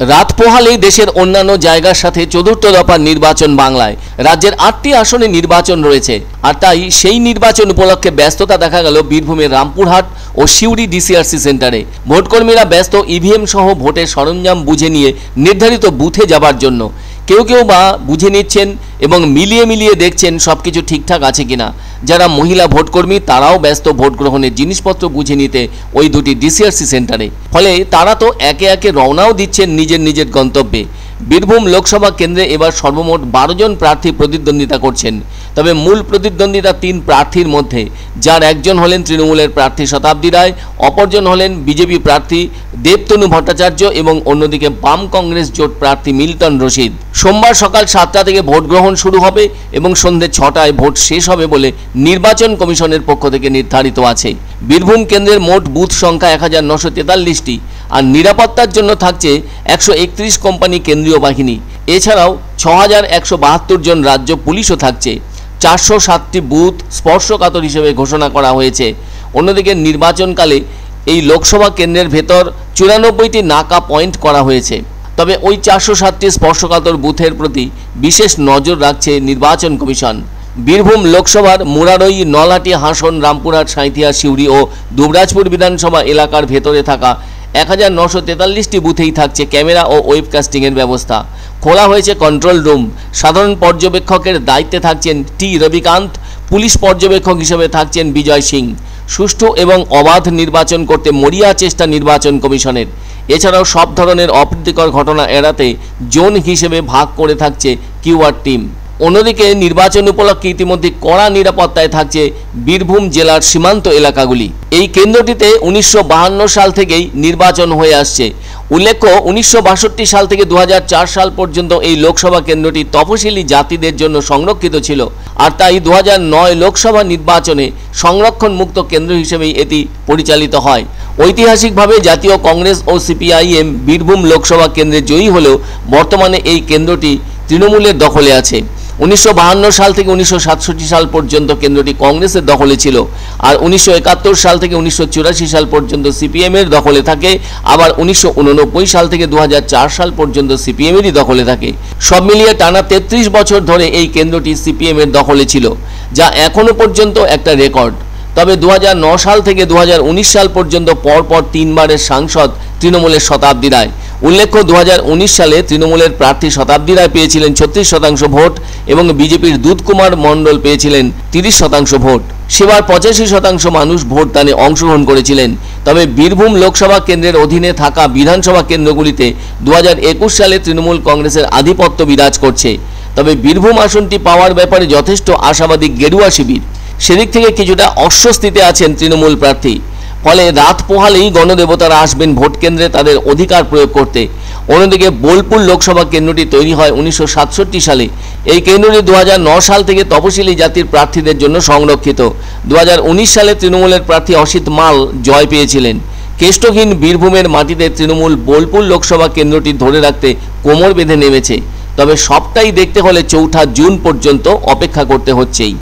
রাত পোহালেই দেশের অন্যান্য জায়গার সাথে চতুর্থ দফার নির্বাচন বাংলায়। রাজ্যের 8টি আসনে নির্বাচন রয়েছে, আর তাই সেই নির্বাচন উপলক্ষে ব্যস্ততা দেখা গেল বীরভূমের রামপুরহাট ও সিউড়ি ডিসিআরসি সেন্টারে। ভোটকর্মীরা ব্যস্ত ইভিএম সহ ভোটের সরঞ্জাম বুঝে নিয়ে নির্ধারিত বুথে যাবার জন্য। কেউ কেউ বা বুঝে নিচ্ছেন এবং মিলিয়ে দেখছেন সবকিছু ঠিকঠাক আছে কিনা। যারা মহিলা ভোটকর্মী তারাও ব্যস্ত ভোট গ্রহণের জিনিসপত্র বুঝে নিতে ওই দুটি ডিসিআরসি সেন্টারে। ফলে তারা তো একে একে রওনাও দিচ্ছেন নিজের গন্তব্যে। বীরভূম লোকসভা কেন্দ্রে এবার সর্বমোট 12 জন প্রার্থী প্রতিদ্বন্দ্বিতা করছেন। তবে মূল প্রতিদ্বন্দ্বিতা 3 প্রার্থীর মধ্যে, যার একজন হলেন তৃণমূলের প্রার্থী শতাব্দী রায়, অপরজন হলেন বিজেপি প্রার্থী দেবতনু ভট্টাচার্য এবং অন্যদিকে বাম কংগ্রেস জোট প্রার্থী মিল্টন রশিদ। সোমবার সকাল 7টা থেকে ভোট গ্রহণ শুরু হবে এবং সন্ধ্যে 6টায় ভোট শেষ হবে বলে নির্বাচন কমিশনের পক্ষ থেকে নির্ধারিত আছে। বীরভূম কেন্দ্রের মোট বুথ সংখ্যা 1943টি, আর নিরাপত্তার জন্য থাকছে 131 কোম্পানি কেন্দ্রীয় বাহিনী। এছাড়াও 6172 জন রাজ্য পুলিশও থাকছে। 407টি বুথ স্পর্শকাতর হিসেবে ঘোষণা করা হয়েছে। অন্যদিকে নির্বাচনকালে এই লোকসভা কেন্দ্রের ভেতর 94টি নাকা পয়েন্ট করা হয়েছে। তবে ওই 407টি স্পর্শকাতর বুথের প্রতি বিশেষ নজর রাখছে নির্বাচন কমিশন। বীরভূম লোকসভার মুরারই, নলহাটি, হাসন, রামপুরহাট, সাঁইথিয়া, সিউড়ি ও দুবরাজপুর বিধানসভা এলাকার ভেতরে থাকা 1943টি বুথেই থাকছে ক্যামেরা ও ওয়েবকাস্টিংয়ের ব্যবস্থা। খোলা হয়েছে কন্ট্রোল রুম। সাধারণ পর্যবেক্ষকের দায়িত্বে থাকছেন টি রবিকান্ত, পুলিশ পর্যবেক্ষক হিসেবে থাকছেন বিজয় সিং। সুষ্ঠু এবং অবাধ নির্বাচন করতে মরিয়া চেষ্টা নির্বাচন কমিশনের। এছাড়াও সব ধরনের অপ্রীতিকর ঘটনা এড়াতে জোন হিসেবে ভাগ করে থাকছে কিউআর টিম। অন্যদিকে নির্বাচন উপলক্ষে ইতিমধ্যে কড়া নিরাপত্তায় থাকছে বীরভূম জেলার সীমান্ত এলাকাগুলি। এই কেন্দ্রটিতে 1952 সাল থেকেই নির্বাচন হয়ে আসছে। উল্লেখ্য, 1962 সাল থেকে 2004 সাল পর্যন্ত এই লোকসভা কেন্দ্রটি তফসিলি জাতিদের জন্য সংরক্ষিত ছিল, আর তাই 2009 লোকসভা নির্বাচনে সংরক্ষণ মুক্ত কেন্দ্র হিসেবেই এটি পরিচালিত হয়। ঐতিহাসিকভাবে জাতীয় কংগ্রেস ও সিপিআইএম বীরভূম লোকসভা কেন্দ্রে জয়ী হলেও বর্তমানে এই কেন্দ্রটি তৃণমূলের দখলে আছে। 1952 সাল থেকে 1967 সাল পর্যন্ত কেন্দ্রটি কংগ্রেসের দখলে ছিল, আর 1971 সাল থেকে 1984 সাল পর্যন্ত সিপিএমের দখলে থাকে। আবার 1989 সাল থেকে 2004 সাল পর্যন্ত সিপিএমেরই দখলে থাকে। সব মিলিয়ে টানা 33 বছর ধরে এই কেন্দ্রটি সিপিএমের দখলে ছিল, যা এখনও পর্যন্ত একটা রেকর্ড। তবে 2009 সাল থেকে 2019 সাল পর্যন্ত পরপর 3 বারের সাংসদ তৃণমূলের শতাব্দী রায়। উল্লেখ্য, 2019 সালে তৃণমূলের প্রার্থী শতাব্দী রায় পেয়েছিলেন 36% ভোট এবং বিজেপির দুধকুমার মণ্ডল পেয়েছিলেন 30% ভোট। সেবার 85% মানুষ ভোটদানে অংশগ্রহণ করেছিলেন। তবে বীরভূম লোকসভা কেন্দ্রের অধীনে থাকা বিধানসভা কেন্দ্রগুলিতে 2021 সালে তৃণমূল কংগ্রেসের আধিপত্য বিরাজ করছে। তবে বীরভূম আসনটি পাওয়ার ব্যাপারে যথেষ্ট আশাবাদী গেরুয়া শিবির। সেদিক থেকে কিছুটা অস্বস্তিতে আছেন তৃণমূল প্রার্থী। ফলে রাত পোহালেই গণদেবতারা আসবেন ভোট কেন্দ্রে তাদের অধিকার প্রয়োগ করতে। অন্যদিকে বোলপুর লোকসভা কেন্দ্রটি তৈরি হয় 1967 সালে। এই কেন্দ্রটি 2009 সাল থেকে তপশিলি জাতির প্রার্থীদের জন্য সংরক্ষিত। 2019 সালে তৃণমূলের প্রার্থী অসিত মাল জয় পেয়েছিলেন। কেষ্টহীন বীরভূমের মাটিতে তৃণমূল বোলপুর লোকসভা কেন্দ্রটি ধরে রাখতে কোমর বেঁধে নেমেছে। তবে সবটাই দেখতে হলে 4 জুন পর্যন্ত অপেক্ষা করতে হচ্ছেই।